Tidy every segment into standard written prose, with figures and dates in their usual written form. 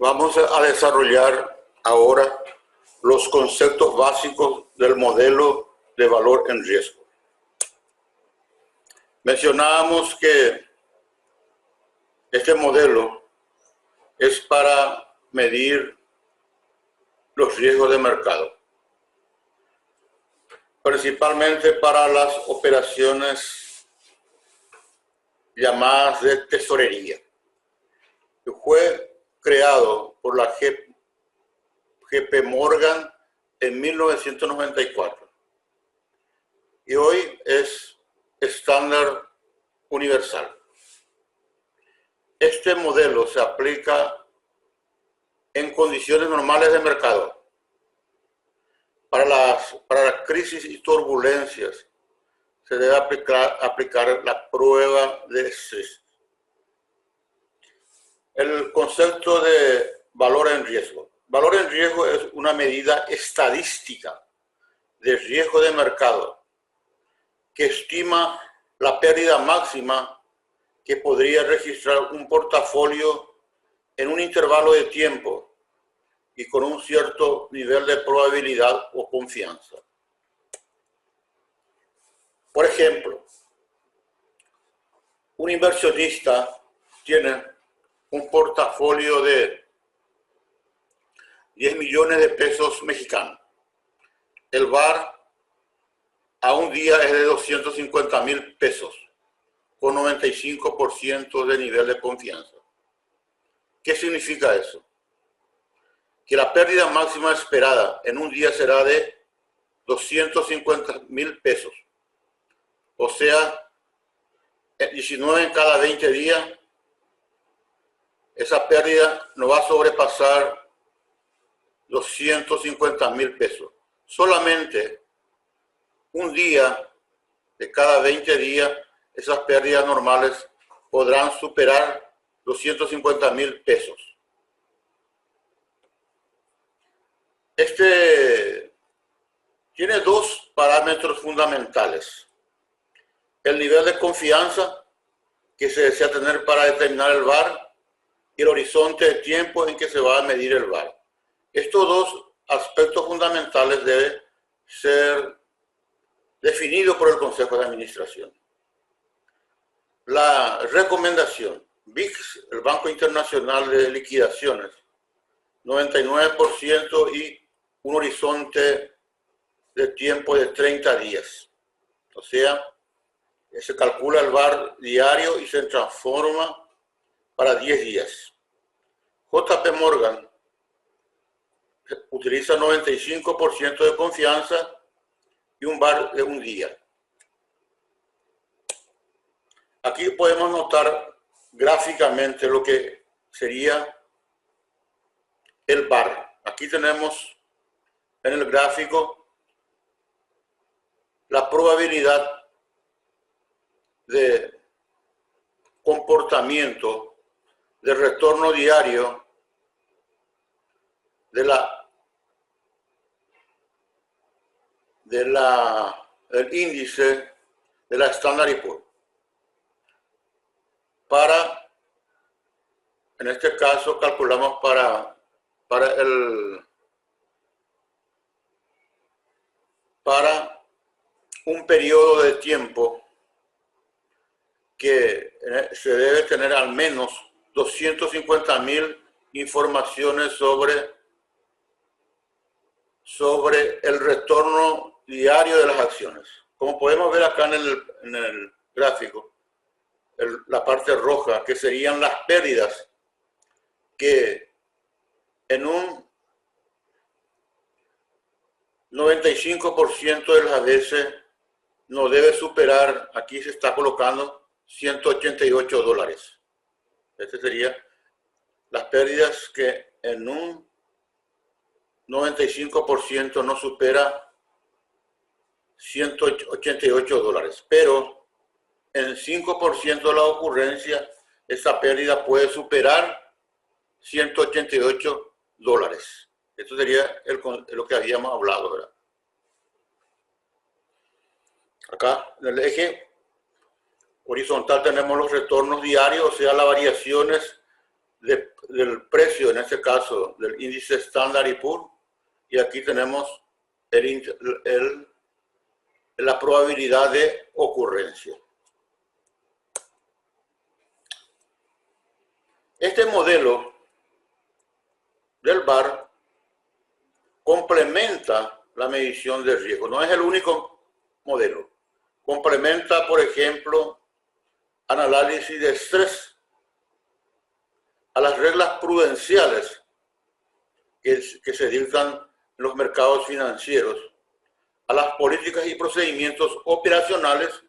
Vamos a desarrollar ahora los conceptos básicos del modelo de valor en riesgo. Mencionábamos que este modelo es para medir los riesgos de mercado, principalmente para las operaciones llamadas de tesorería, que fue creado por la JP Morgan en 1994 y hoy es estándar universal. Este modelo se aplica en condiciones normales de mercado. Para las crisis y turbulencias se debe aplicar la prueba de estrés. El concepto de valor en riesgo. Valor en riesgo es una medida estadística de riesgo de mercado que estima la pérdida máxima que podría registrar un portafolio en un intervalo de tiempo y con un cierto nivel de probabilidad o confianza. Por ejemplo, un inversionista tiene un portafolio de 10 millones de pesos mexicanos. El VaR a un día es de 250,000 pesos, con 95% de nivel de confianza. ¿Qué significa eso? Que la pérdida máxima esperada en un día será de 250,000 pesos. O sea, 19 en cada 20 días, esa pérdida no va a sobrepasar 250,000 pesos. Solamente un día de cada 20 días, esas pérdidas normales podrán superar 250,000 pesos. Este tiene dos parámetros fundamentales. El nivel de confianza que se desea tener para determinar el VaR y el horizonte de tiempo en que se va a medir el VaR. Estos dos aspectos fundamentales deben ser definidos por el Consejo de Administración. La recomendación, VIX, el Banco Internacional de Liquidaciones, 99% y un horizonte de tiempo de 30 días. O sea, se calcula el VaR diario y se transforma para 10 días. JP Morgan utiliza 95% de confianza y un VaR de un día. Aquí podemos notar gráficamente lo que sería el VaR. Aquí tenemos en el gráfico la probabilidad de comportamiento de retorno diario del índice de la Standard & Poor's. En este caso calculamos para un periodo de tiempo que se debe tener al menos 250,000 informaciones sobre el retorno diario de las acciones. Como podemos ver acá en el gráfico, la parte roja, que serían las pérdidas que en un 95% de las veces no debe superar, aquí se está colocando $188. Este sería las pérdidas que en un 95% no supera $188. Pero en 5% de la ocurrencia, esa pérdida puede superar $188. Esto sería lo que habíamos hablado, ¿verdad? Acá en el eje horizontal tenemos los retornos diarios, o sea, las variaciones del precio, en este caso, del índice Standard & Poor's, y aquí tenemos la probabilidad de ocurrencia. Este modelo del VaR complementa la medición de riesgo. No es el único modelo. Complementa, por ejemplo, análisis de estrés, a las reglas prudenciales que se dictan en los mercados financieros, a las políticas y procedimientos operacionales,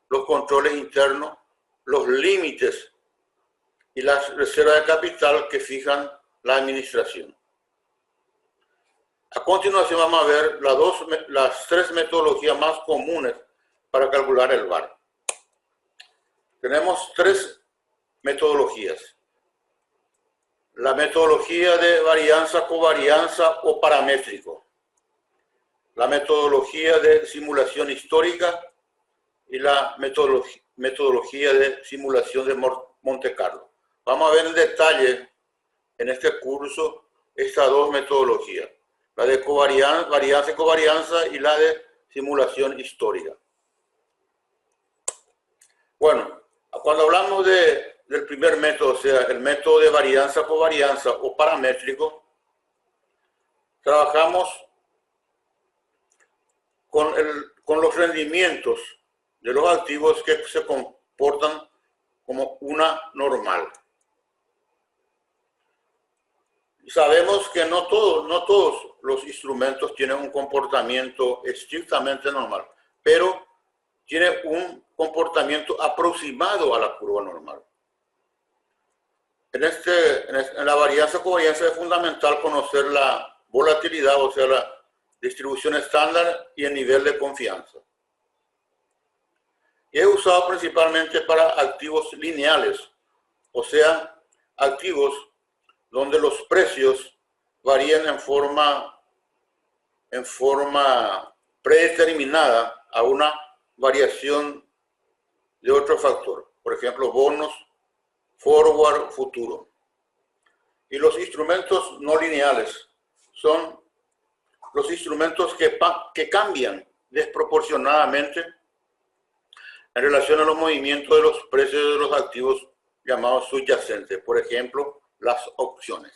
los controles internos, los límites y las reservas de capital que fijan la administración. A continuación vamos a ver las tres metodologías más comunes para calcular el VaR. Tenemos tres metodologías. La metodología de varianza, covarianza o paramétrico. La metodología de simulación histórica y la metodología de simulación de Monte Carlo. Vamos a ver en detalle en este curso estas dos metodologías. La de varianza y covarianza y la de simulación histórica. Bueno, cuando hablamos del primer método, o sea, el método de varianza, covarianza o paramétrico, trabajamos con los rendimientos de los activos que se comportan como una normal. Sabemos que no todos los instrumentos tienen un comportamiento estrictamente normal, pero tiene un comportamiento aproximado a la curva normal. En la varianza covarianza es fundamental conocer la volatilidad, o sea, la distribución estándar y el nivel de confianza. Y es usado principalmente para activos lineales, o sea, activos donde los precios varían en forma predeterminada a una variación de otro factor. Por ejemplo, bonos, forward, futuro. Y los instrumentos no lineales son los instrumentos que cambian desproporcionadamente en relación a los movimientos de los precios de los activos llamados subyacentes. Por ejemplo, las opciones.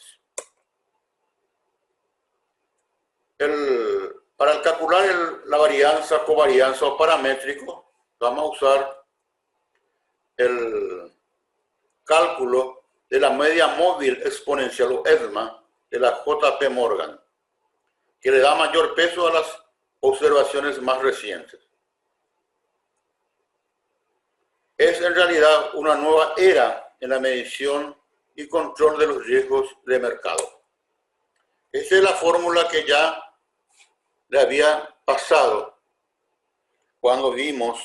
Para calcular la varianza, covarianza o paramétrico, vamos a usar el cálculo de la media móvil exponencial o ESMA de la JP Morgan, que le da mayor peso a las observaciones más recientes. Es en realidad una nueva era en la medición y control de los riesgos de mercado. Esta es la fórmula que ya le había pasado cuando vimos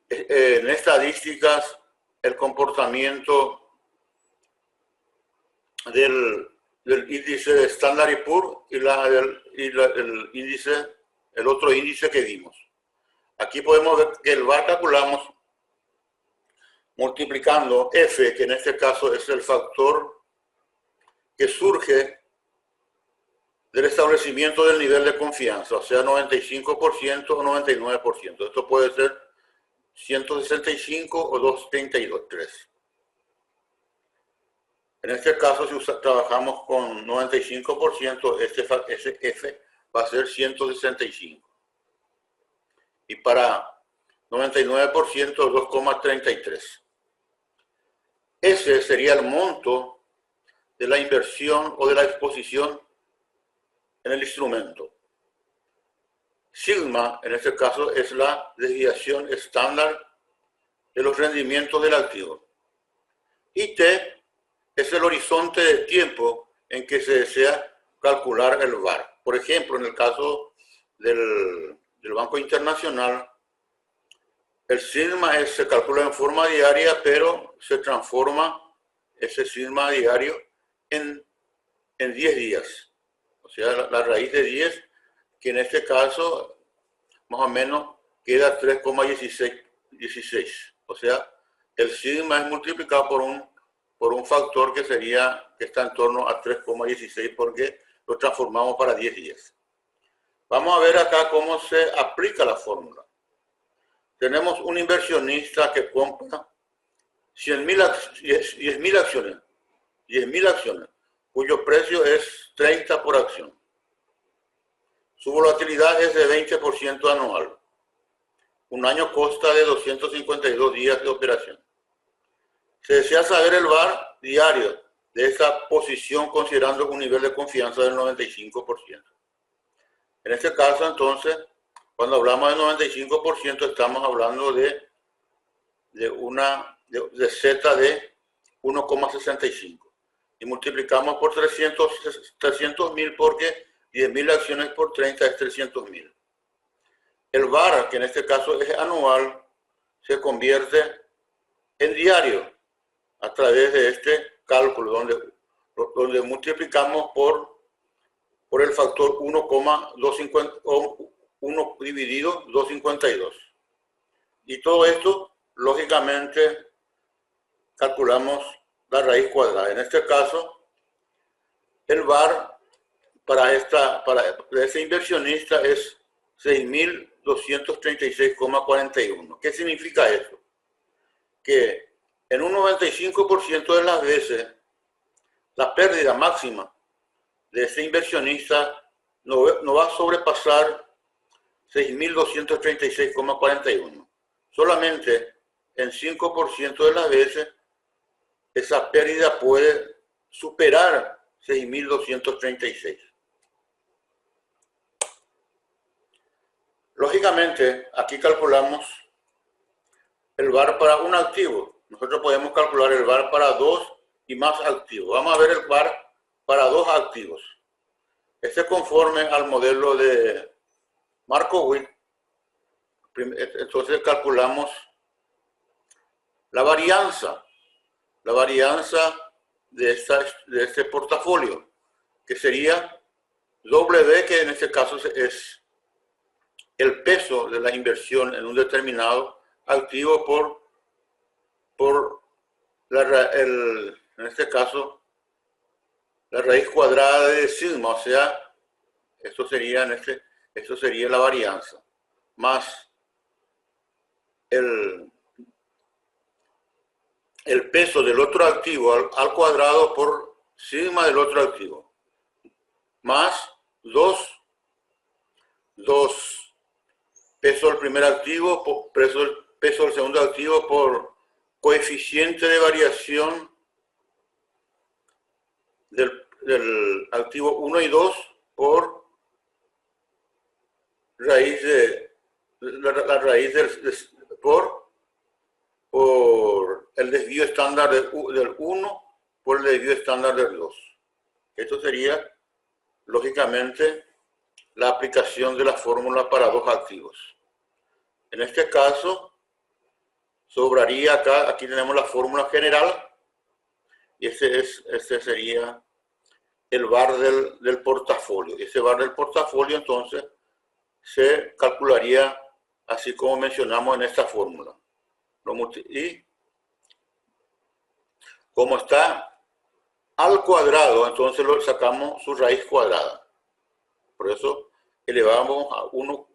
en estadísticas el comportamiento del índice de Standard & Poor's y el otro índice que vimos. Aquí podemos ver que el VaR calculamos multiplicando F, que en este caso es el factor que surge del establecimiento del nivel de confianza, o sea, 95% o 99%. Esto puede ser 165 o 233. En este caso, si trabajamos con 95%, ese F va a ser 165. Y para 99%, 2,33. Ese sería el monto de la inversión o de la exposición en el instrumento. Sigma, en este caso, es la desviación estándar de los rendimientos del activo. Y T es el horizonte de tiempo en que se desea calcular el VaR. Por ejemplo, en el caso del Banco Internacional, el sigma se calcula en forma diaria, pero se transforma ese sigma diario en 10 días. O sea, la raíz de 10, que en este caso más o menos queda 3,16. O sea, el sigma es multiplicado por un por un factor que está en torno a 3,16 porque lo transformamos para 10. Vamos a ver acá cómo se aplica la fórmula. Tenemos un inversionista que compra 10.000 acciones, cuyo precio es 30 por acción. Su volatilidad es de 20% anual. Un año consta de 252 días de operación. Se desea saber el VaR diario de esta posición considerando un nivel de confianza del 95%. En este caso, entonces, cuando hablamos del 95%, estamos hablando de Z de 1,65. Y multiplicamos por 300.000 porque 10.000 acciones por 30 es 300.000. El VaR, que en este caso es anual, se convierte en diario a través de este cálculo donde multiplicamos por el factor 1,250 o 1 dividido 252. Y todo esto, lógicamente, calculamos la raíz cuadrada. En este caso, el VaR para ese inversionista es 6.236,41. ¿Qué significa eso? Que en un 95% de las veces, la pérdida máxima de ese inversionista no va a sobrepasar 6.236,41. Solamente en 5% de las veces esa pérdida puede superar 6.236. Lógicamente, aquí calculamos el VaR para un activo. Nosotros podemos calcular el VaR para 2 y más activos. Vamos a ver el VaR para 2 activos. Este conforme al modelo de Markowitz. Entonces calculamos la varianza de este portafolio, que sería W, que en este caso es el peso de la inversión en un determinado activo por en este caso la raíz cuadrada de sigma, o sea, esto sería la varianza, más el peso del otro activo al cuadrado por sigma del otro activo, más 2 peso del primer activo, peso del segundo activo por coeficiente de variación del activo 1 y 2 por raíz por el desvío estándar del 1 por el desvío estándar del 2. Esto sería, lógicamente, la aplicación de la fórmula para 2 activos. En este caso, sobraría aquí tenemos la fórmula general, y este sería el VaR del portafolio. Ese VaR del portafolio, entonces, se calcularía así como mencionamos en esta fórmula. Y como está al cuadrado, entonces lo sacamos su raíz cuadrada. Por eso elevamos a 1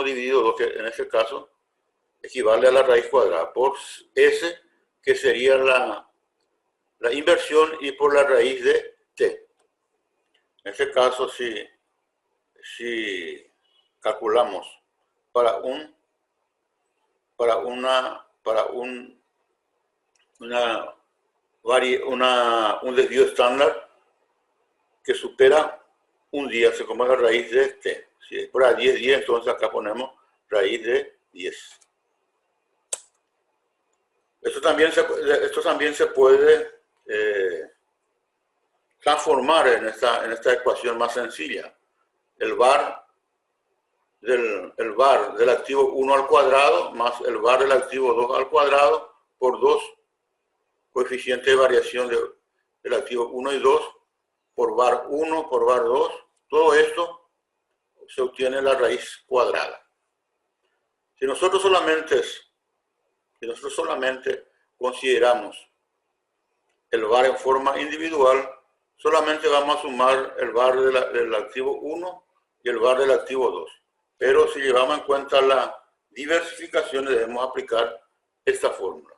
dividido 2, que en este caso equivale a la raíz cuadrada, por S, que sería la inversión, y por la raíz de T. En este caso, si calculamos para un desvío estándar que supera un día, se come la raíz de T. Si es para 10 días, entonces acá ponemos raíz de 10. Esto también se puede transformar en esta ecuación más sencilla. El VaR del activo 1 al cuadrado más el VaR del activo 2 al cuadrado por 2 coeficientes de variación del activo 1 y 2 por VaR 1 por VaR 2. Todo esto se obtiene la raíz cuadrada. Si nosotros solamente consideramos el VAR en forma individual, solamente vamos a sumar el VAR del activo 1 y el VAR del activo 2. Pero si llevamos en cuenta la diversificación, debemos aplicar esta fórmula.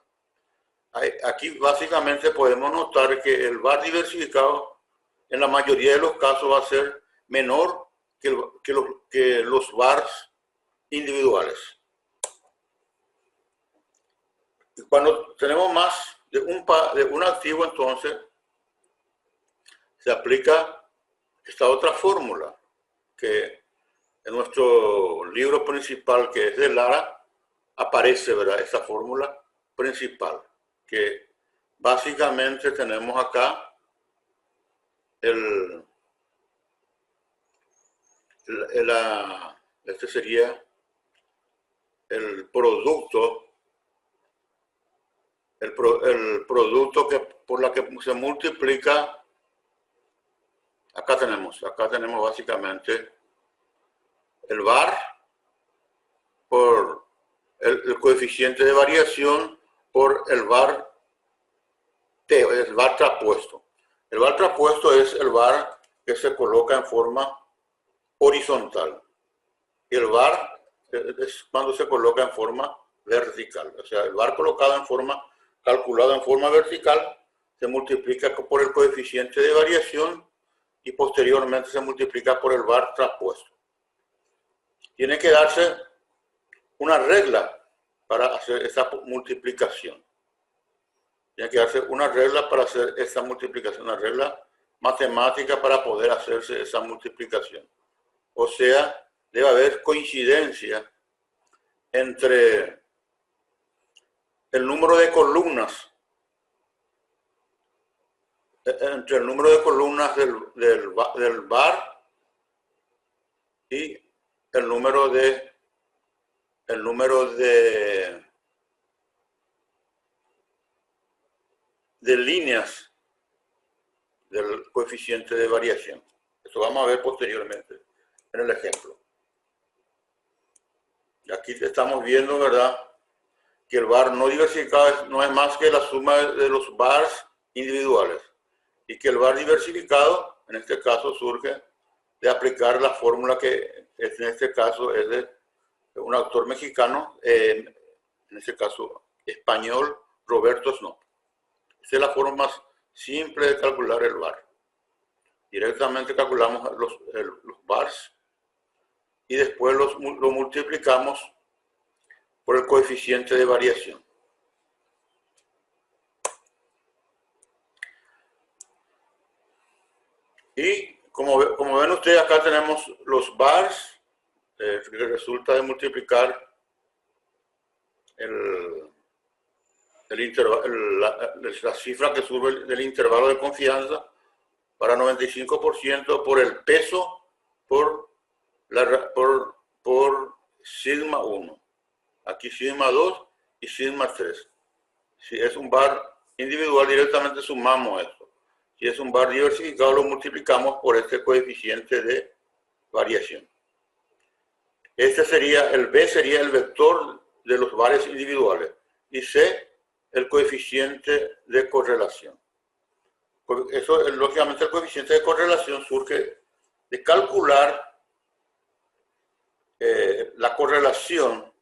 Aquí básicamente podemos notar que el VAR diversificado en la mayoría de los casos va a ser menor que los VARs individuales. Y cuando tenemos más de un activo, entonces se aplica esta otra fórmula que en nuestro libro principal, que es de Lara, aparece, ¿verdad?, esa fórmula principal, que básicamente tenemos acá este sería el producto, el producto por la que se multiplica. Acá tenemos básicamente el VAR por el coeficiente de variación por el VAR T, el VAR traspuesto. El VAR traspuesto es el VAR que se coloca en forma horizontal. Y el VAR es cuando se coloca en forma vertical. O sea, el VAR calculado en forma vertical se multiplica por el coeficiente de variación y posteriormente se multiplica por el VAR traspuesto. Tiene que darse una regla para hacer esa multiplicación. Tiene que darse una regla para hacer esa multiplicación, una regla matemática para poder hacerse esa multiplicación. O sea, debe haber coincidencia entre el número de columnas, del VAR y el número de líneas del coeficiente de variación. Esto vamos a ver posteriormente en el ejemplo. Y aquí estamos viendo, ¿verdad?, que el VAR no diversificado no es más que la suma de los VARs individuales, y que el VAR diversificado, en este caso, surge de aplicar la fórmula que en este caso es de un autor mexicano, en este caso español, Roberto Snow. Esa es la forma más simple de calcular el VAR. Directamente calculamos los VARs y después lo multiplicamos por el coeficiente de variación. Y como ven ustedes, acá tenemos los VARs, que resulta de multiplicar la cifra que sube del intervalo de confianza para 95% por el peso por sigma 1. Aquí sigma 2 y sigma 3. Si es un VAR individual, directamente sumamos esto. Si es un VAR diversificado, lo multiplicamos por este coeficiente de variación. Este sería, el B sería el vector de los VARs individuales y C el coeficiente de correlación. Eso, lógicamente, el coeficiente de correlación surge de calcular la correlación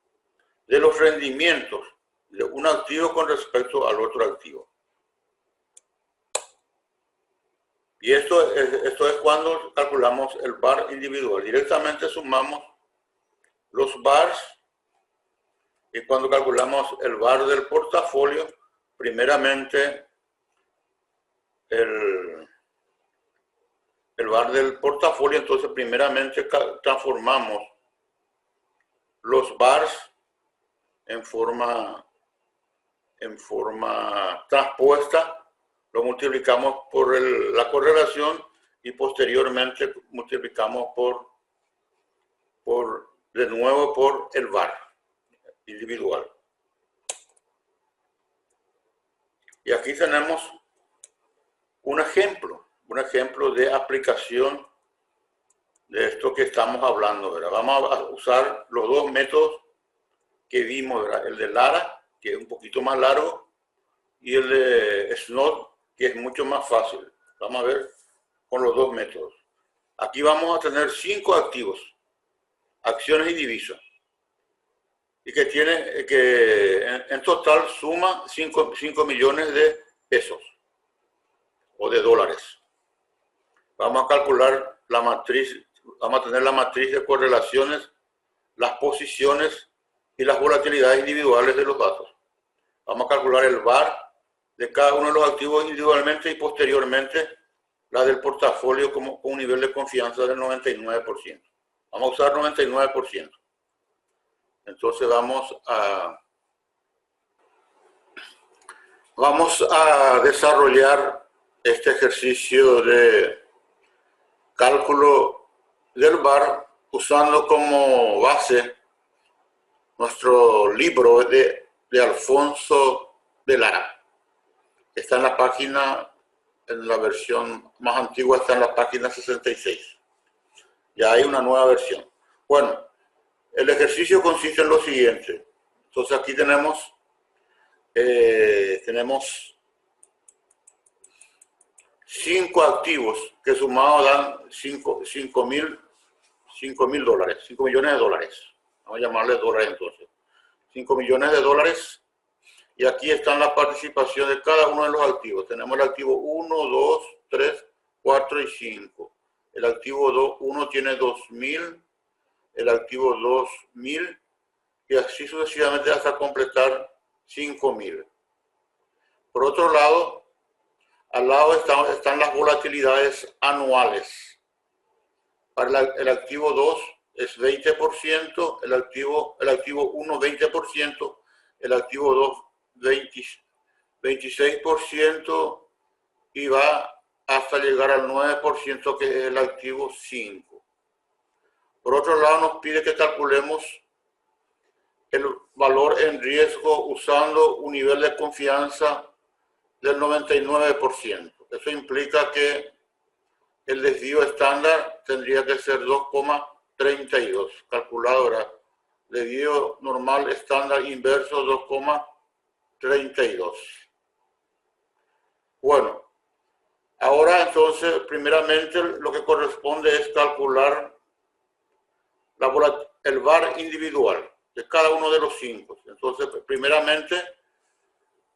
de los rendimientos de un activo con respecto al otro activo. Y esto es cuando calculamos el VAR individual. Directamente sumamos los VARs, y cuando calculamos el VAR del portafolio, primeramente el VAR del portafolio, entonces primeramente transformamos los VARs en forma transpuesta, lo multiplicamos por la correlación y posteriormente multiplicamos de nuevo por el VAR individual. Y aquí tenemos un ejemplo de aplicación de esto que estamos hablando, ¿verdad? Vamos a usar los dos métodos que vimos, ¿verdad? El de Lara, que es un poquito más largo, y el de Snow, que es mucho más fácil. Vamos a ver con los dos métodos. Aquí vamos a tener 5 activos, acciones y divisas, y que en total suma 5 millones de pesos o de dólares. Vamos a calcular la matriz, vamos a tener la matriz de correlaciones, las posiciones y las volatilidades individuales de los datos. Vamos a calcular el VaR de cada uno de los activos individualmente y posteriormente la del portafolio con un nivel de confianza del 99%. Vamos a usar 99%. Entonces vamos a desarrollar este ejercicio de cálculo del VaR usando como base nuestro libro de Alfonso de Lara. Está en la página, en la versión más antigua está en la página 66. Ya hay una nueva versión. Bueno, el ejercicio consiste en lo siguiente. Entonces aquí tenemos 5 activos que sumados dan 5 dólares, 5 millones de dólares. Vamos a llamarle dólares entonces. 5 millones de dólares. Y aquí están las participaciones de cada uno de los activos. Tenemos el activo 1, 2, 3, 4 y 5. El activo 1 tiene 2.000, el activo 2.000 y así sucesivamente hasta completar 5.000. Por otro lado, al lado están las volatilidades anuales. Para el activo 2 es 20%, el activo 1 20%, el activo 2 26% y va hasta llegar al 9% que es el activo 5. Por otro lado nos pide que calculemos el valor en riesgo usando un nivel de confianza del 99%. Eso implica que el desvío estándar tendría que ser 2,32. Calculadora, desvío normal estándar inverso 2,32. Bueno, ahora entonces primeramente lo que corresponde es calcular el VaR individual de cada uno de los 5. Entonces primeramente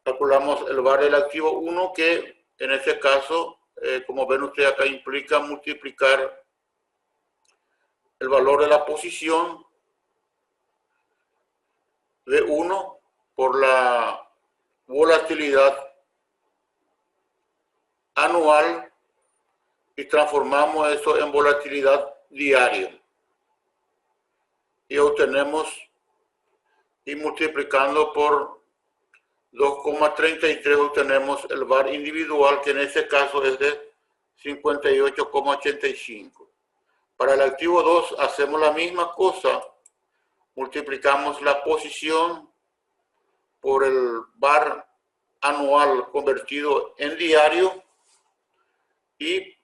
calculamos el VaR del activo 1 que en este caso, como ven ustedes acá, implica multiplicar el valor de la posición de 1 por la volatilidad anual y transformamos eso en volatilidad diaria. Y obtenemos, y multiplicando por 2,33 obtenemos el VaR individual, que en este caso es de 58,85. Para el activo 2 hacemos la misma cosa, multiplicamos la posición por el VaR anual convertido en diario y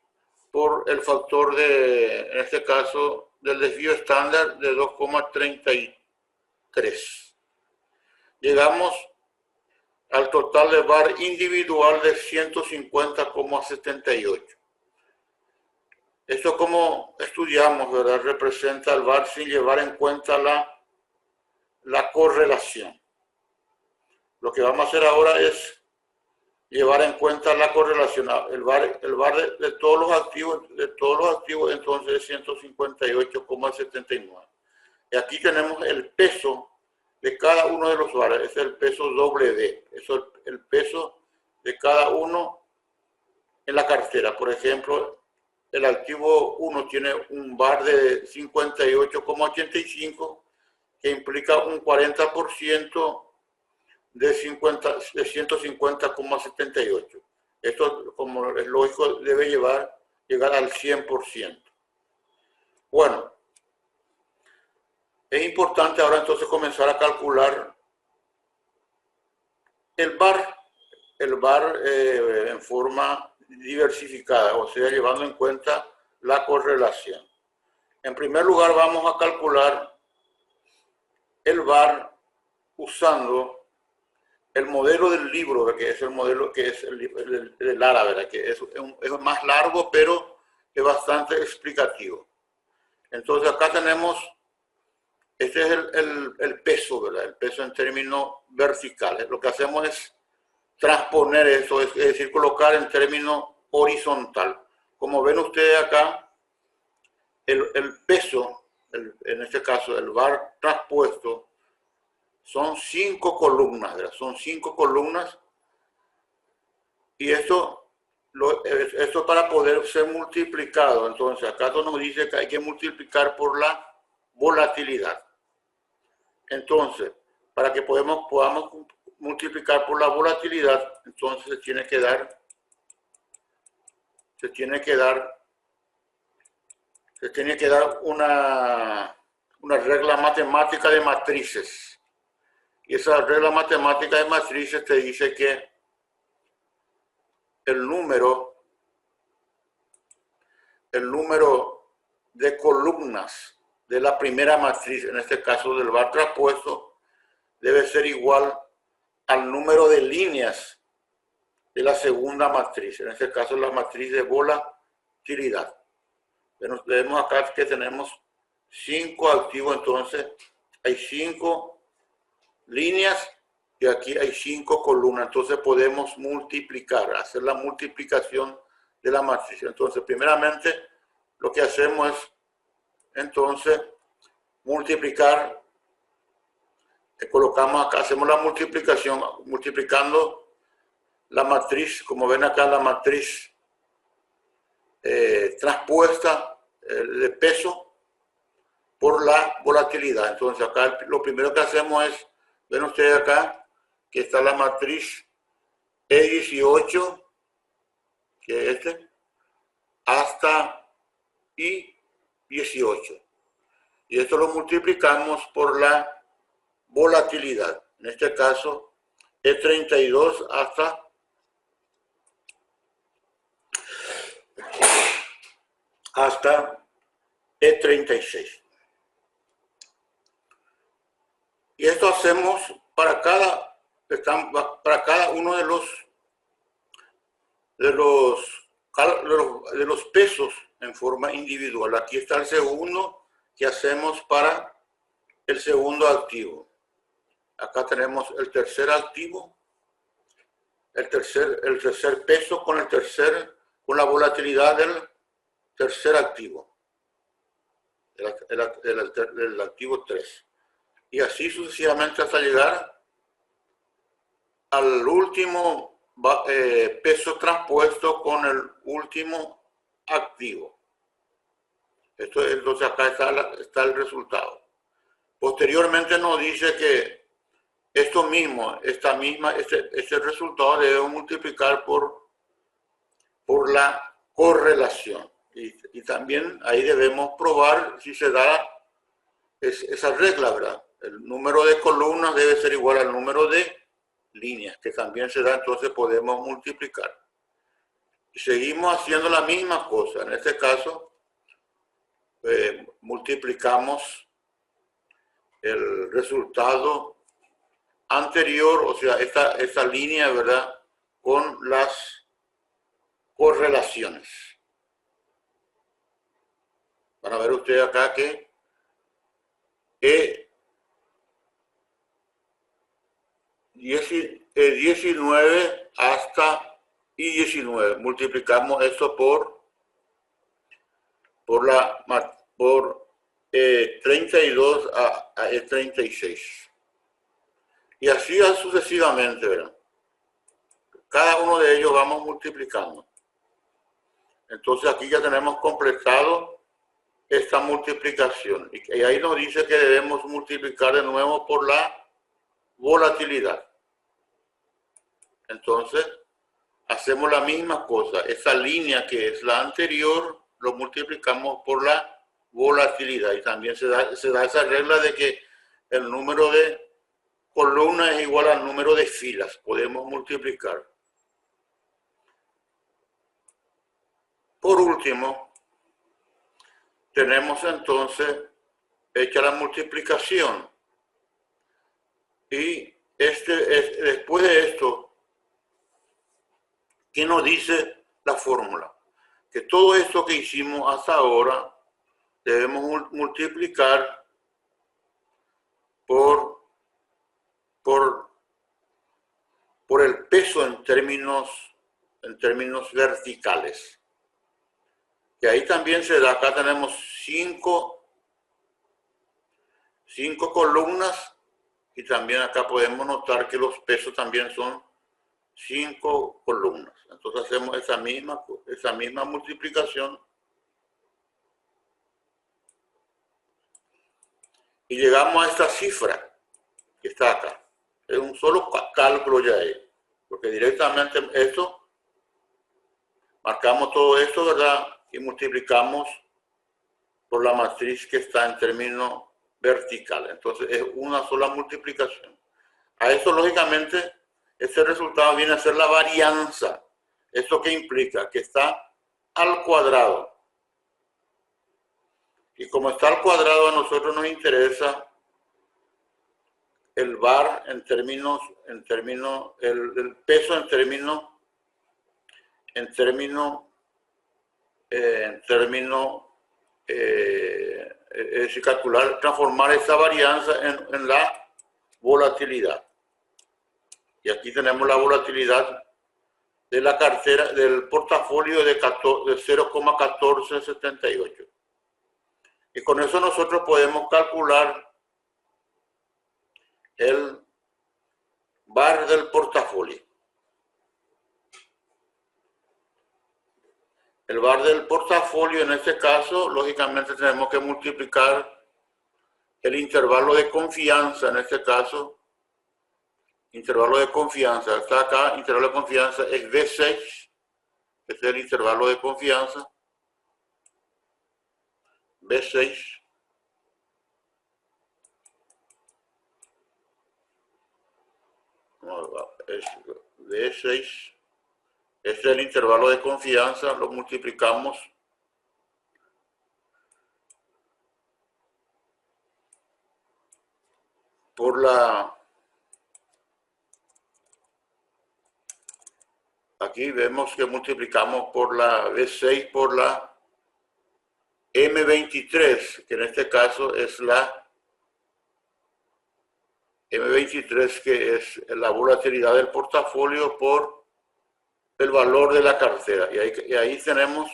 por el factor en este caso, del desvío estándar de 2,33. Llegamos al total de VaR individual de 150,78. Esto, como estudiamos, ¿verdad?, representa el VaR sin llevar en cuenta la correlación. Lo que vamos a hacer ahora es llevar en cuenta la correlación. El VaR de todos los activos, entonces es 158,79. Y aquí tenemos el peso de cada uno de los VaR, es el peso W. Eso es el peso de cada uno en la cartera. Por ejemplo, el activo 1 tiene un VaR de 58,85, que implica un 40% de 150,78. Esto, como es lógico, debe llegar al 100%. Bueno, es importante ahora entonces comenzar a calcular el VaR en forma diversificada, o sea, llevando en cuenta la correlación. En primer lugar, vamos a calcular el VaR usando el modelo del libro, ¿verdad? Que es el modelo que es el Lara, ¿verdad? Que es más largo, pero es bastante explicativo. Entonces acá tenemos, este es el peso, ¿verdad? El peso en términos verticales. Lo que hacemos es transponer eso, es decir, colocar en términos horizontal. Como ven ustedes acá, el peso, en este caso el bar transpuesto, son 5 columnas, ¿verdad? Son 5 columnas y esto para poder ser multiplicado. Entonces acá nos dice que hay que multiplicar por la volatilidad. Entonces, para que podamos multiplicar por la volatilidad, entonces se tiene que dar una regla matemática de matrices. Y esa regla matemática de matrices te dice que el número de columnas de la primera matriz, en este caso del bar transpuesto, debe ser igual al número de líneas de la segunda matriz, en este caso la matriz de volatilidad. Vemos acá que tenemos 5 activos, entonces hay 5 líneas y aquí hay 5 columnas, entonces podemos multiplicar, hacer la multiplicación de la matriz. Entonces, primeramente, lo que hacemos es, entonces, multiplicar, colocamos acá, hacemos la multiplicación, multiplicando la matriz, como ven acá, la matriz transpuesta de peso por la volatilidad. Entonces, acá lo primero que hacemos es, ven ustedes acá, que está la matriz E18, que es hasta I18. Y esto lo multiplicamos por la volatilidad. En este caso, E32 hasta E36. Y esto hacemos para cada uno de los pesos en forma individual. Aquí está el segundo que hacemos para el segundo activo. Acá tenemos el tercer activo, el tercer peso con la volatilidad del tercer activo, el activo 3. Y así sucesivamente hasta llegar al último peso transpuesto con el último activo. Entonces acá está el resultado. Posteriormente nos dice que este resultado debemos multiplicar por la correlación. Y también ahí debemos probar si se da esa regla, ¿verdad? El número de columnas debe ser igual al número de líneas, que también se da, entonces podemos multiplicar. Y seguimos haciendo la misma cosa. En este caso, multiplicamos el resultado anterior, o sea, esta línea, ¿verdad?, con las correlaciones. Van a ver ustedes acá que E19 hasta I19. Multiplicamos esto por 32 a E36. Y así sucesivamente, ¿verdad? Cada uno de ellos vamos multiplicando. Entonces aquí ya tenemos completado esta multiplicación. Y ahí nos dice que debemos multiplicar de nuevo por la volatilidad. Entonces, hacemos la misma cosa. Esa línea que es la anterior, lo multiplicamos por la volatilidad. Y también se da esa regla de que el número de columnas es igual al número de filas. Podemos multiplicar. Por último, tenemos entonces hecha la multiplicación. Y después de esto, ¿qué nos dice la fórmula? Que todo esto que hicimos hasta ahora debemos multiplicar por el peso en términos verticales. Que ahí también se da, acá tenemos cinco columnas y también acá podemos notar que los pesos también son 5 columnas. Entonces hacemos esa misma multiplicación y llegamos a esta cifra que está acá. Es un solo cálculo ya ahí, porque directamente esto, marcamos todo esto, ¿verdad? Y multiplicamos por la matriz que está en términos verticales. Entonces es una sola multiplicación. A eso, lógicamente, ese resultado viene a ser la varianza. ¿Esto qué implica? Que está al cuadrado. Y como está al cuadrado, a nosotros nos interesa el var el peso en es decir, calcular, transformar esa varianza en la volatilidad. Y aquí tenemos la volatilidad de la cartera, del portafolio de 0,1478. Y con eso nosotros podemos calcular el VaR del portafolio. El VaR del portafolio, en este caso, lógicamente tenemos que multiplicar el intervalo de confianza, en este caso, intervalo de confianza, está acá, intervalo de confianza es V6, este es el intervalo de confianza, V6, es V6, este es el intervalo de confianza, lo multiplicamos por la, aquí vemos que multiplicamos por la V6 por la M23, que en este caso es la M23, que es la volatilidad del portafolio por el valor de la cartera. Y ahí tenemos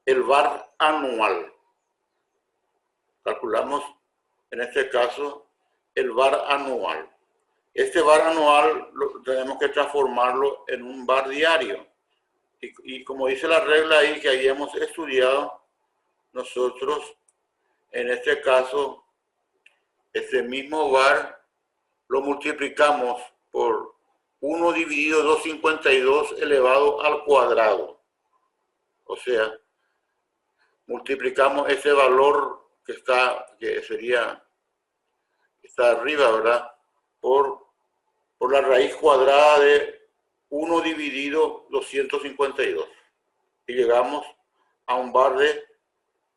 el VaR anual. Calculamos, en este caso, el VaR anual. Este VaR anual tenemos que transformarlo en un VaR diario. Y como dice la regla ahí que ahí hemos estudiado, nosotros, en este caso, este mismo VaR lo multiplicamos por 1 dividido 252 elevado al cuadrado. O sea, multiplicamos ese valor está arriba, ¿verdad? Por la raíz cuadrada de 1 dividido 252. Y llegamos a un VaR de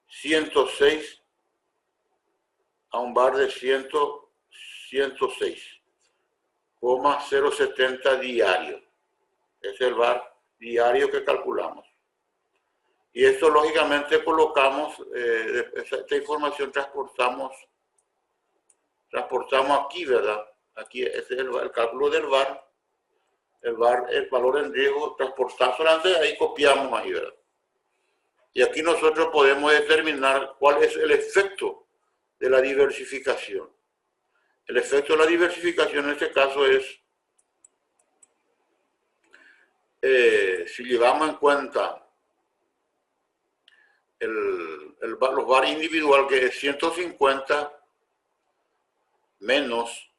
106, a un VaR de 106,070 diario. Es el VaR diario que calculamos. Y esto lógicamente colocamos, esta información transportamos aquí, ¿verdad? Aquí este es el cálculo del VaR. El valor en riesgo, transportar solamente, ahí copiamos ahí, ¿verdad? Y aquí nosotros podemos determinar cuál es el efecto de la diversificación. El efecto de la diversificación en este caso es, si llevamos en cuenta los VaR individual, que es 150 menos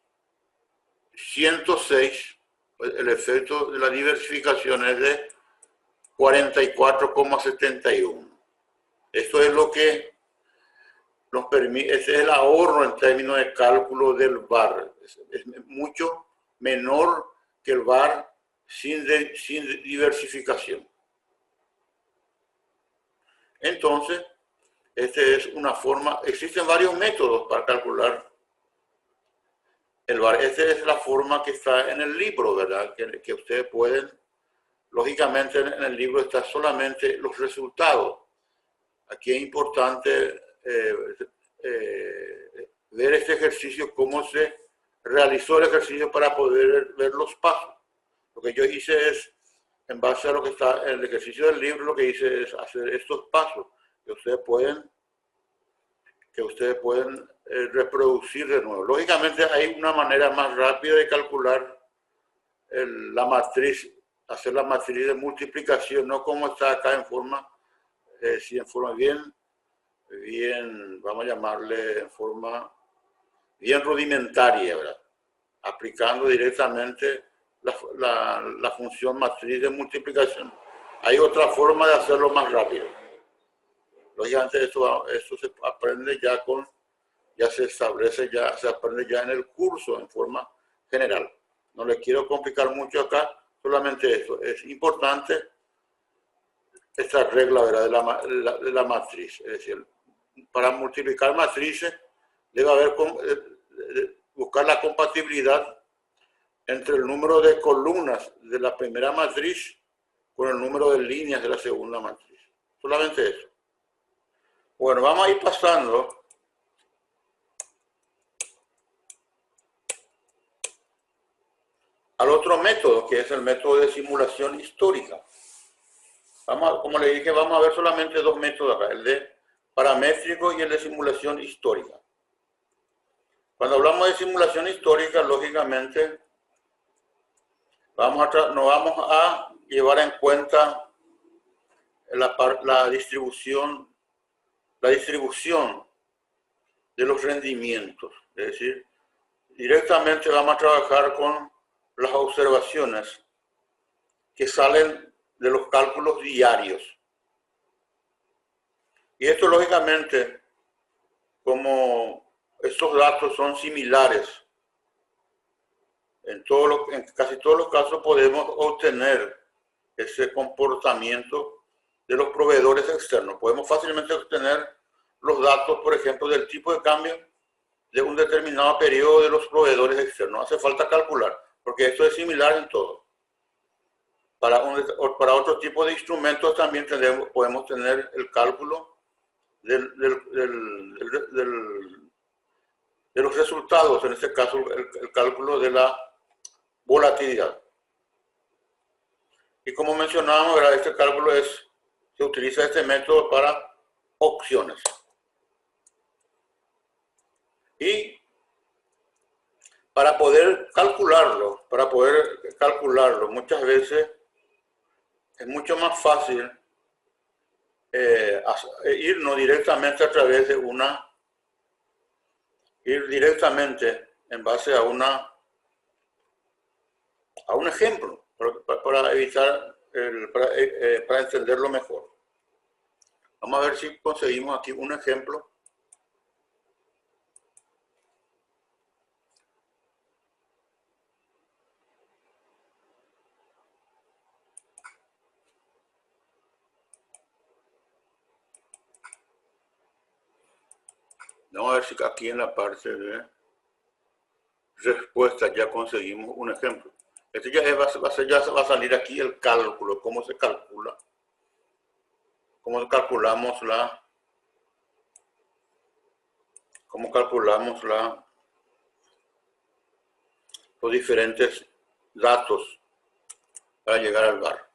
106, el efecto de la diversificación es de 44,71. Esto es lo que nos permite, ese es el ahorro en términos de cálculo del VaR. Es mucho menor que el VaR sin diversificación. Entonces, esta es una forma, existen varios métodos para calcular Esta es la forma que está en el libro, ¿verdad? Que ustedes pueden, lógicamente en el libro está solamente los resultados. Aquí es importante ver este ejercicio, cómo se realizó el ejercicio para poder ver los pasos. Lo que yo hice es, en base a lo que está en el ejercicio del libro, lo que hice es hacer estos pasos que ustedes pueden reproducir de nuevo. Lógicamente hay una manera más rápida de calcular la matriz, hacer la matriz de multiplicación, no como está acá en forma, en forma bien, vamos a llamarle en forma bien rudimentaria, ¿verdad? Aplicando directamente la función matriz de multiplicación. Hay otra forma de hacerlo más rápido. Lógicamente esto se aprende ya se establece, ya se aprende ya en el curso en forma general. No les quiero complicar mucho acá, solamente esto. Es importante esta regla, ¿verdad? de la matriz. Es decir, para multiplicar matrices debe haber buscar la compatibilidad entre el número de columnas de la primera matriz con el número de líneas de la segunda matriz. Solamente eso. Bueno, vamos a ir pasando al otro método, que es el método de simulación histórica. Como le dije, vamos a ver solamente dos métodos acá, el de paramétrico y el de simulación histórica. Cuando hablamos de simulación histórica, lógicamente, no vamos a llevar en cuenta la distribución de los rendimientos. Es decir, directamente vamos a trabajar con las observaciones que salen de los cálculos diarios. Y esto, lógicamente, como estos datos son similares, en casi todos los casos podemos obtener ese comportamiento de los proveedores externos. Podemos fácilmente obtener los datos, por ejemplo, del tipo de cambio de un determinado periodo de los proveedores externos. No hace falta calcular, porque esto es similar en todo. Para otro tipo de instrumentos también podemos tener el cálculo de los resultados, en este caso el cálculo de la volatilidad. Y como mencionábamos, ¿verdad? Este cálculo se utiliza este método para opciones. Y para poder calcularlo, muchas veces es mucho más fácil irnos directamente a través de ir directamente en base a un ejemplo, para evitar, para entenderlo mejor. Vamos a ver si conseguimos aquí un ejemplo. Vamos a ver si aquí en la parte de respuesta ya conseguimos un ejemplo. Este ya va a salir aquí el cálculo, cómo se calcula, cómo calculamos los diferentes datos para llegar al bar.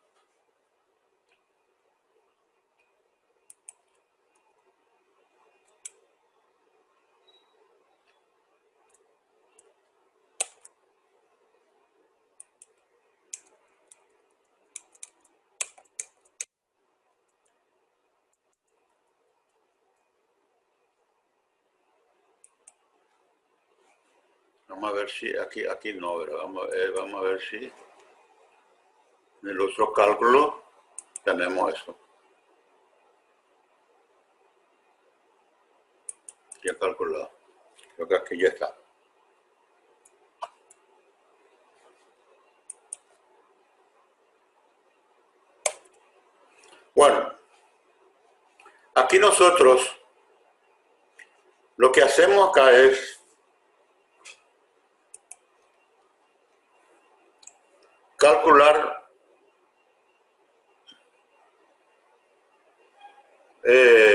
Vamos a ver si aquí no, ¿verdad? Vamos a ver si en el otro cálculo tenemos eso. Ya calculado. Creo que aquí ya está. Bueno, aquí nosotros lo que hacemos acá es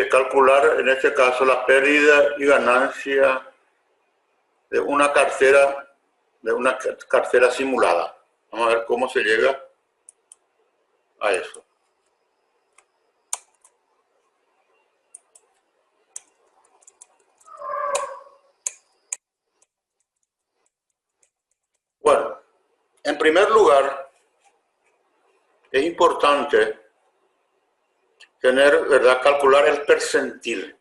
calcular en este caso la pérdida y ganancia de una cartera simulada. Vamos a ver cómo se llega a eso. Bueno, en primer lugar, es importante tener, ¿verdad?, calcular el percentil.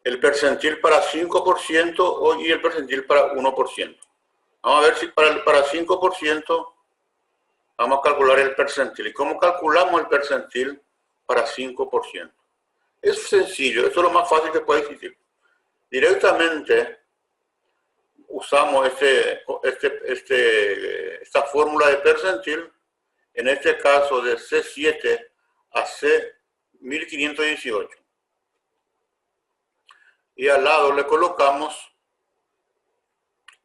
El percentil para 5% y el percentil para 1%. Vamos a ver si para 5% vamos a calcular el percentil. ¿Y cómo calculamos el percentil para 5%? Es sencillo, esto es lo más fácil que puede existir. Directamente usamos esta fórmula de percentil, en este caso de C7 a C1518. Y al lado le colocamos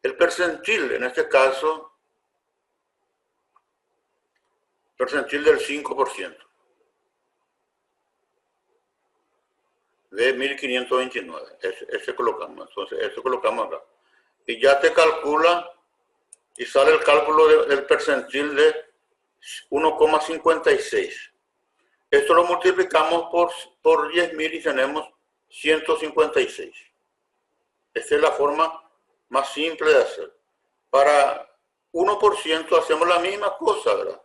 el percentil, en este caso, percentil del 5%, de 1529. Ese colocamos, entonces, ese colocamos acá. Y ya te calcula y sale el cálculo del percentil de 1,56. Esto lo multiplicamos por 10.000 y tenemos 156. Esta es la forma más simple de hacer. Para 1% hacemos la misma cosa, ¿verdad?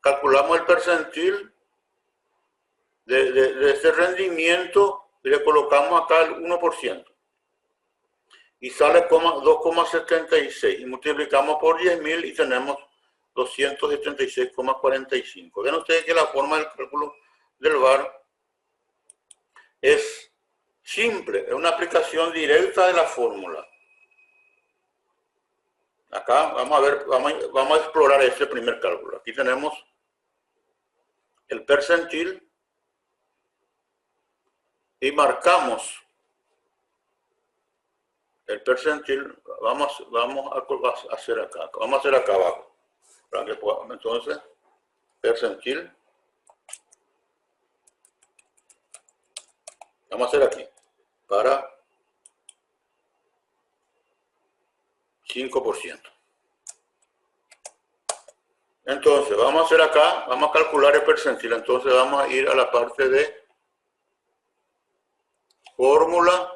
Calculamos el percentil de este rendimiento y le colocamos acá el 1%. Y sale 2,76 y multiplicamos por 10.000 y tenemos 276,45. Ven ustedes que la forma del cálculo del VAR es simple, es una aplicación directa de la fórmula. Acá vamos a ver, vamos a explorar este primer cálculo. Aquí tenemos el percentil y marcamos el percentil. Vamos a hacer acá abajo. Para que podamos, entonces, percentil. Vamos a hacer aquí, para 5%. Entonces, vamos a hacer acá, vamos a calcular el percentil. Entonces, vamos a ir a la parte de fórmula.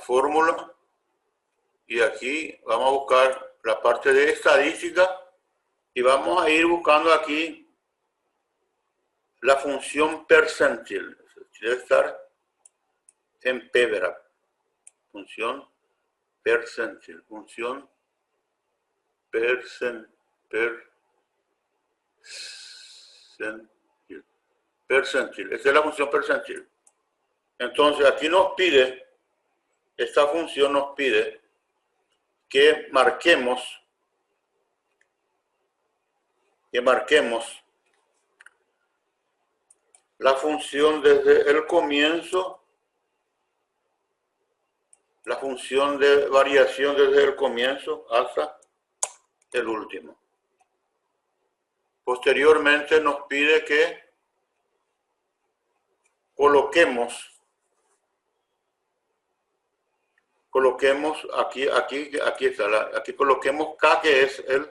Fórmula, y aquí vamos a buscar la parte de estadística y vamos a ir buscando aquí la función percentil. Debe estar en P, ¿verdad? Función percentil, percentil. Esta es la función percentil. Entonces aquí nos pide, esta función nos pide que marquemos la función desde el comienzo, la función de variación desde el comienzo hasta el último. Posteriormente nos pide que coloquemos aquí está, aquí coloquemos K, que es en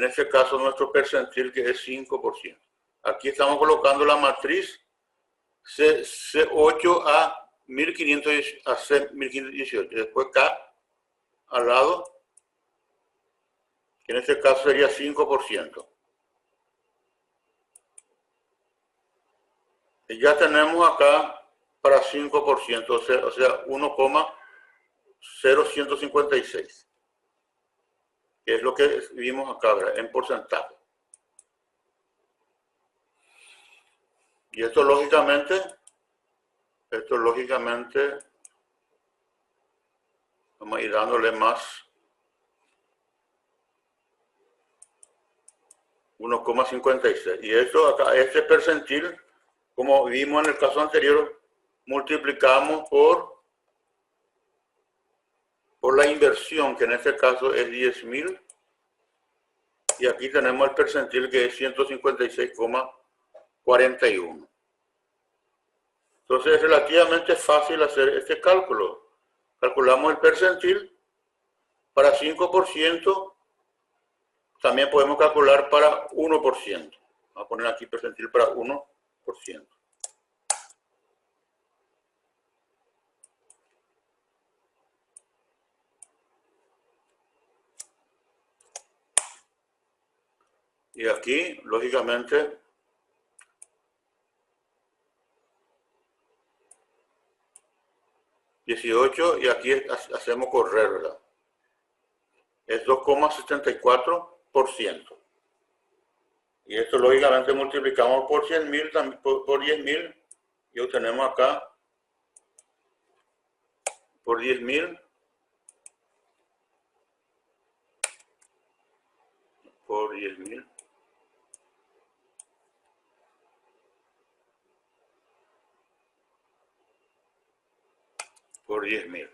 este caso nuestro percentil, que es 5%. Aquí estamos colocando la matriz C8 a 1518. Después K al lado, que en este caso sería 5%. Y ya tenemos acá para 5%, o sea 1,0156, que es lo que vimos acá, ¿verdad?, en porcentaje. Y esto lógicamente, vamos a ir dándole más 1,56. Y esto acá, este percentil como vimos en el caso anterior, multiplicamos por la inversión, que en este caso es 10.000, y aquí tenemos el percentil que es 156,41. Entonces es relativamente fácil hacer este cálculo. Calculamos el percentil para 5%, también podemos calcular para 1%. Vamos a poner aquí percentil para 1%. Y aquí, lógicamente, $18, y aquí hacemos correr, ¿verdad? Es 2,74%. Y esto lógicamente multiplicamos por 100.000, por 10.000, y obtenemos acá por 10.000, por 10.000. Por 10.000.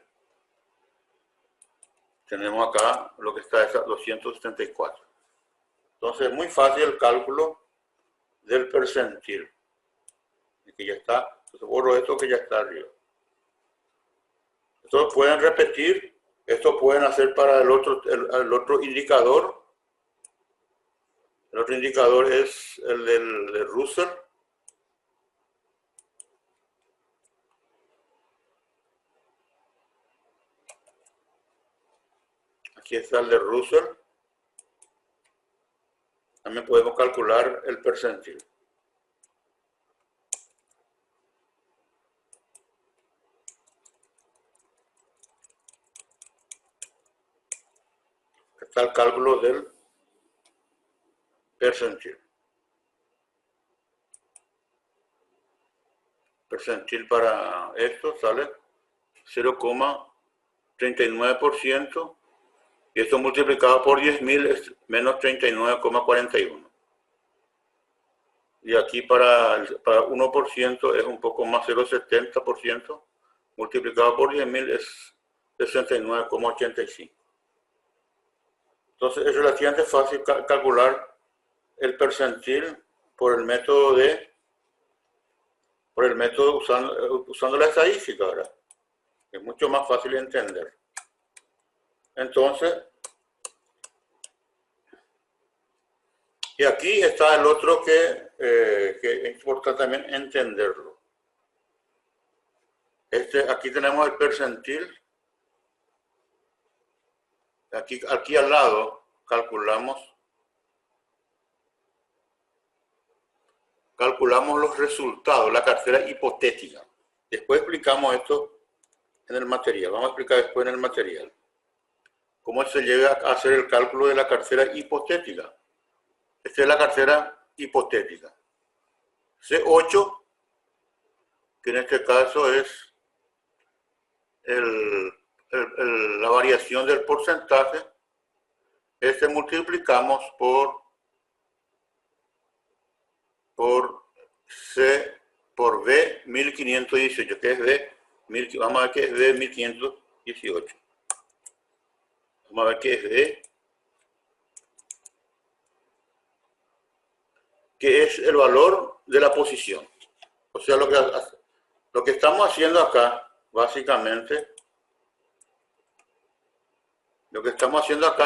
Tenemos acá lo que está es 274. Entonces es muy fácil el cálculo del percentil. Que ya está. Entonces borro esto que ya está arriba. Esto pueden repetir. Esto pueden hacer para el otro indicador. El otro indicador es el del Russell. Aquí está el de Russell. También podemos calcular el percentil. Está el cálculo del percentil. Percentil para esto sale 0,39%, y esto multiplicado por 10.000 es menos 39,41. Y aquí para 1% es un poco más, 0,70%, multiplicado por 10.000 es 69,85. Entonces es relativamente fácil calcular el percentil por el método usando la estadística, ¿verdad? Es mucho más fácil de entender. Entonces, y aquí está el otro que es importante también entenderlo. Aquí tenemos el percentil. Aquí al lado calculamos los resultados, la cartera hipotética. Después explicamos esto en el material. Vamos a explicar después en el material cómo se llega a hacer el cálculo de la cartera hipotética. Esta es la cartera hipotética. C8, que en este caso es la variación del porcentaje. Multiplicamos por B 1518, que es vamos a ver qué es B 1518. Vamos a ver qué es B, que es el valor de la posición. O sea, lo que estamos haciendo acá, básicamente, es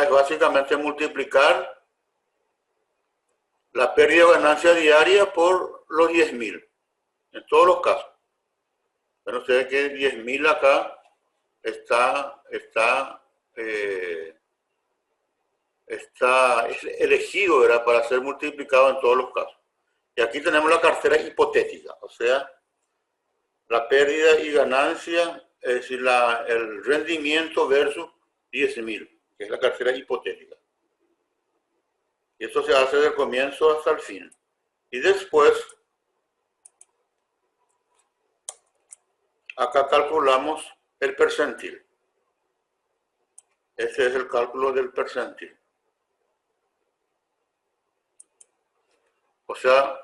básicamente multiplicar la pérdida o ganancia diaria por los 10.000, en todos los casos. Bueno, ustedes que 10.000 acá está elegido, ¿verdad?, para ser multiplicado en todos los casos. Y aquí tenemos la cartera hipotética, o sea, la pérdida y ganancia, es decir, el rendimiento versus 10.000, que es la cartera hipotética. Y esto se hace del comienzo hasta el fin. Y después, acá calculamos el percentil. Ese es el cálculo del percentil. O sea,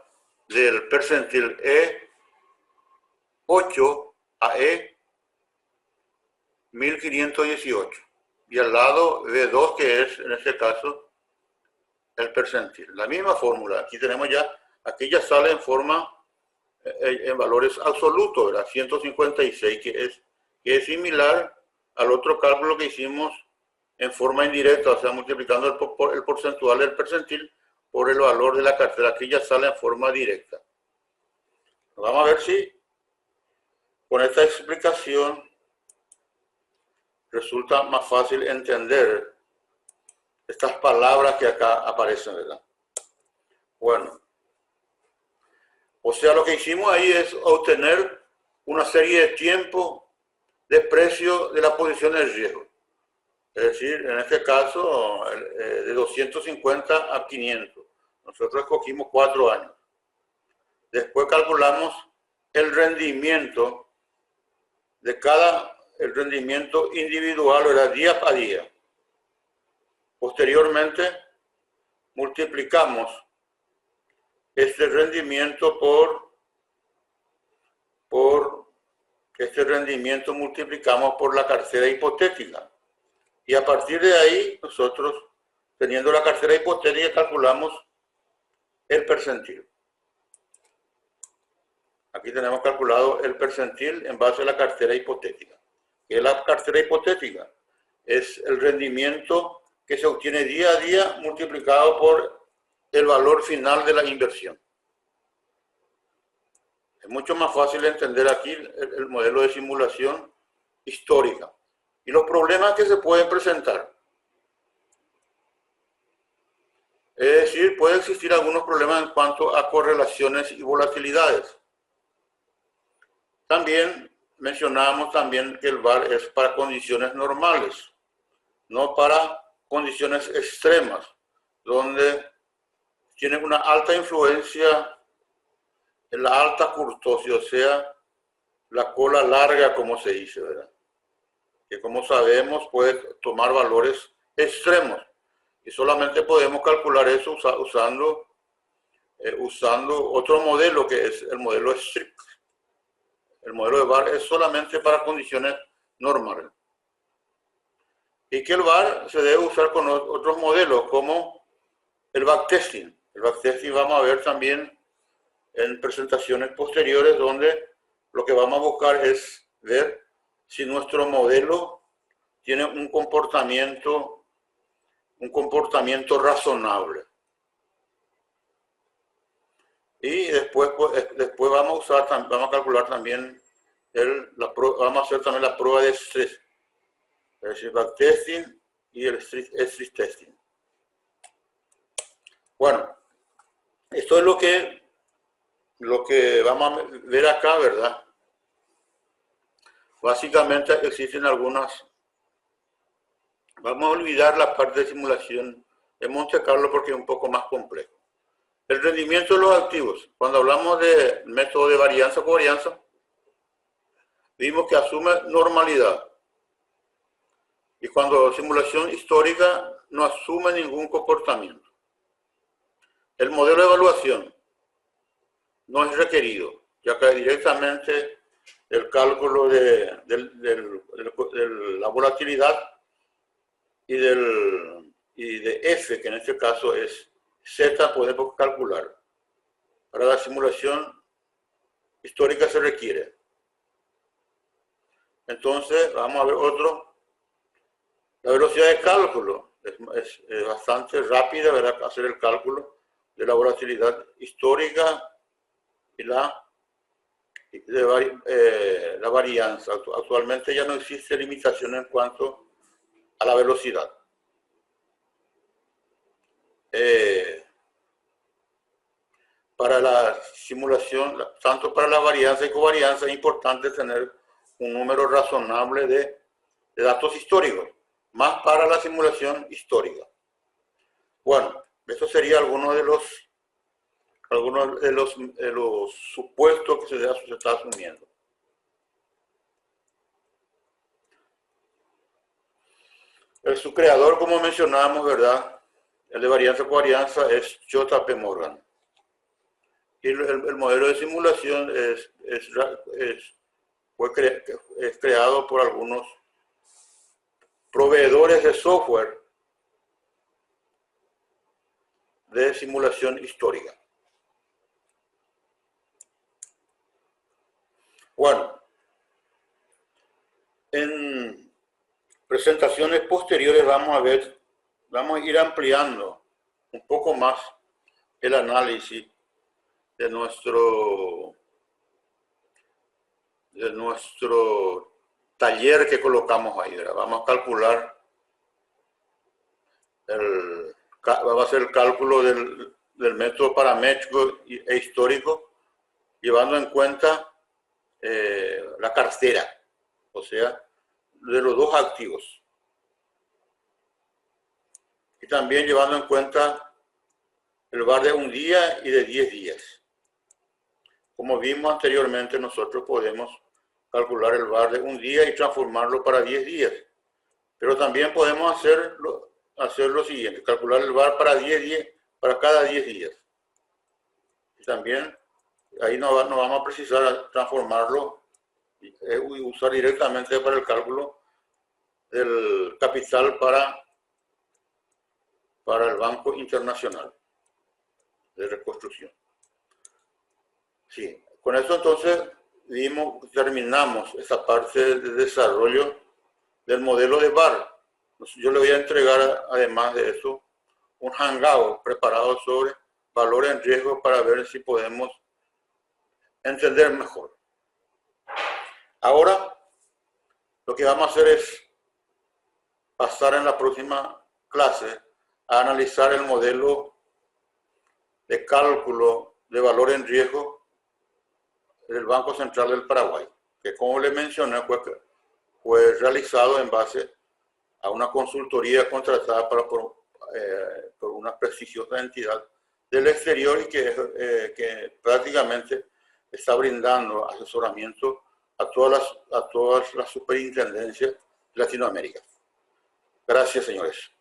del percentil E8 a E1518. Y al lado B2, que es en este caso el percentil. La misma fórmula. Aquí tenemos ya, aquí ya sale en forma, en valores absolutos, ¿verdad? 156, que es similar al otro cálculo que hicimos en forma indirecta, o sea, multiplicando el porcentual del percentil por el valor de la cartera. Aquí ya sale en forma directa. Vamos a ver si con esta explicación resulta más fácil entender estas palabras que acá aparecen, ¿verdad? Bueno, o sea, lo que hicimos ahí es obtener una serie de tiempos de precio de la posición de riesgo. Es decir, en este caso, de 250 a 500. Nosotros escogimos 4 años. Después calculamos el rendimiento de el rendimiento individual, era día a día. Posteriormente, multiplicamos este rendimiento multiplicamos por la cartera hipotética. Y a partir de ahí, nosotros, teniendo la cartera hipotética, calculamos el percentil. Aquí tenemos calculado el percentil en base a la cartera hipotética. ¿Qué es la cartera hipotética? Es el rendimiento que se obtiene día a día multiplicado por el valor final de la inversión. Es mucho más fácil entender aquí el modelo de simulación histórica y los problemas que se pueden presentar. Es decir, puede existir algunos problemas en cuanto a correlaciones y volatilidades. También mencionamos también que el VaR es para condiciones normales, no para condiciones extremas, donde tiene una alta influencia en la alta curtosis, o sea, la cola larga, como se dice, ¿verdad? Que como sabemos puede tomar valores extremos y solamente podemos calcular eso usando otro modelo que es el modelo strict. El modelo de VaR es solamente para condiciones normales. Y que el VaR se debe usar con otros modelos como el backtesting. El backtesting vamos a ver también en presentaciones posteriores, donde lo que vamos a buscar es ver si nuestro modelo tiene un comportamiento razonable. Y después vamos a calcular también vamos a hacer también la prueba de estrés, es decir, backtesting y el stress testing. Bueno, esto es lo que vamos a ver acá, ¿verdad? Básicamente existen algunas. Vamos a olvidar la parte de simulación de Monte Carlo porque es un poco más complejo. El rendimiento de los activos. Cuando hablamos de método de varianza o covarianza, vimos que asume normalidad. Y cuando simulación histórica no asume ningún comportamiento. El modelo de evaluación no es requerido, ya que directamente el cálculo de la volatilidad y de F, que en este caso es Z, podemos calcular. Para la simulación histórica se requiere. Entonces, vamos a ver otro. La velocidad de cálculo es bastante rápida, ¿verdad? Hacer el cálculo de la volatilidad histórica y la varianza. Actualmente ya no existe limitación en cuanto a la velocidad. Para la simulación, tanto para la varianza y covarianza, es importante tener un número razonable de datos históricos, más para la simulación histórica. Bueno, eso sería algunos de los supuestos que se está asumiendo. Su creador, como mencionábamos, ¿verdad? El de varianza-covarianza es J.P. Morgan. Y el modelo de simulación fue creado por algunos proveedores de software de simulación histórica. Bueno, en presentaciones posteriores vamos a ir ampliando un poco más el análisis de nuestro taller que colocamos ahí, ¿verdad? Vamos a calcular, va a ser el cálculo del método paramétrico e histórico, llevando en cuenta la cartera, o sea, de los dos activos. Y también llevando en cuenta el VAR de un día y de 10 días. Como vimos anteriormente, nosotros podemos calcular el VAR de un día y transformarlo para 10 días. Pero también podemos hacer lo siguiente, calcular el VAR para 10 días, para cada 10 días. Y también ahí no vamos a precisar transformarlo y usar directamente para el cálculo del capital para el Banco Internacional de Reconstrucción. Sí, con eso entonces terminamos esta parte de desarrollo del modelo de VAR. Yo le voy a entregar, además de eso, un hangout preparado sobre valores en riesgo para ver si podemos entender mejor. Ahora, lo que vamos a hacer es pasar en la próxima clase a analizar el modelo de cálculo de valor en riesgo del Banco Central del Paraguay, que como les mencioné fue realizado en base a una consultoría contratada por una prestigiosa entidad del exterior y que prácticamente está brindando asesoramiento a todas las superintendencias de Latinoamérica. Gracias, señores.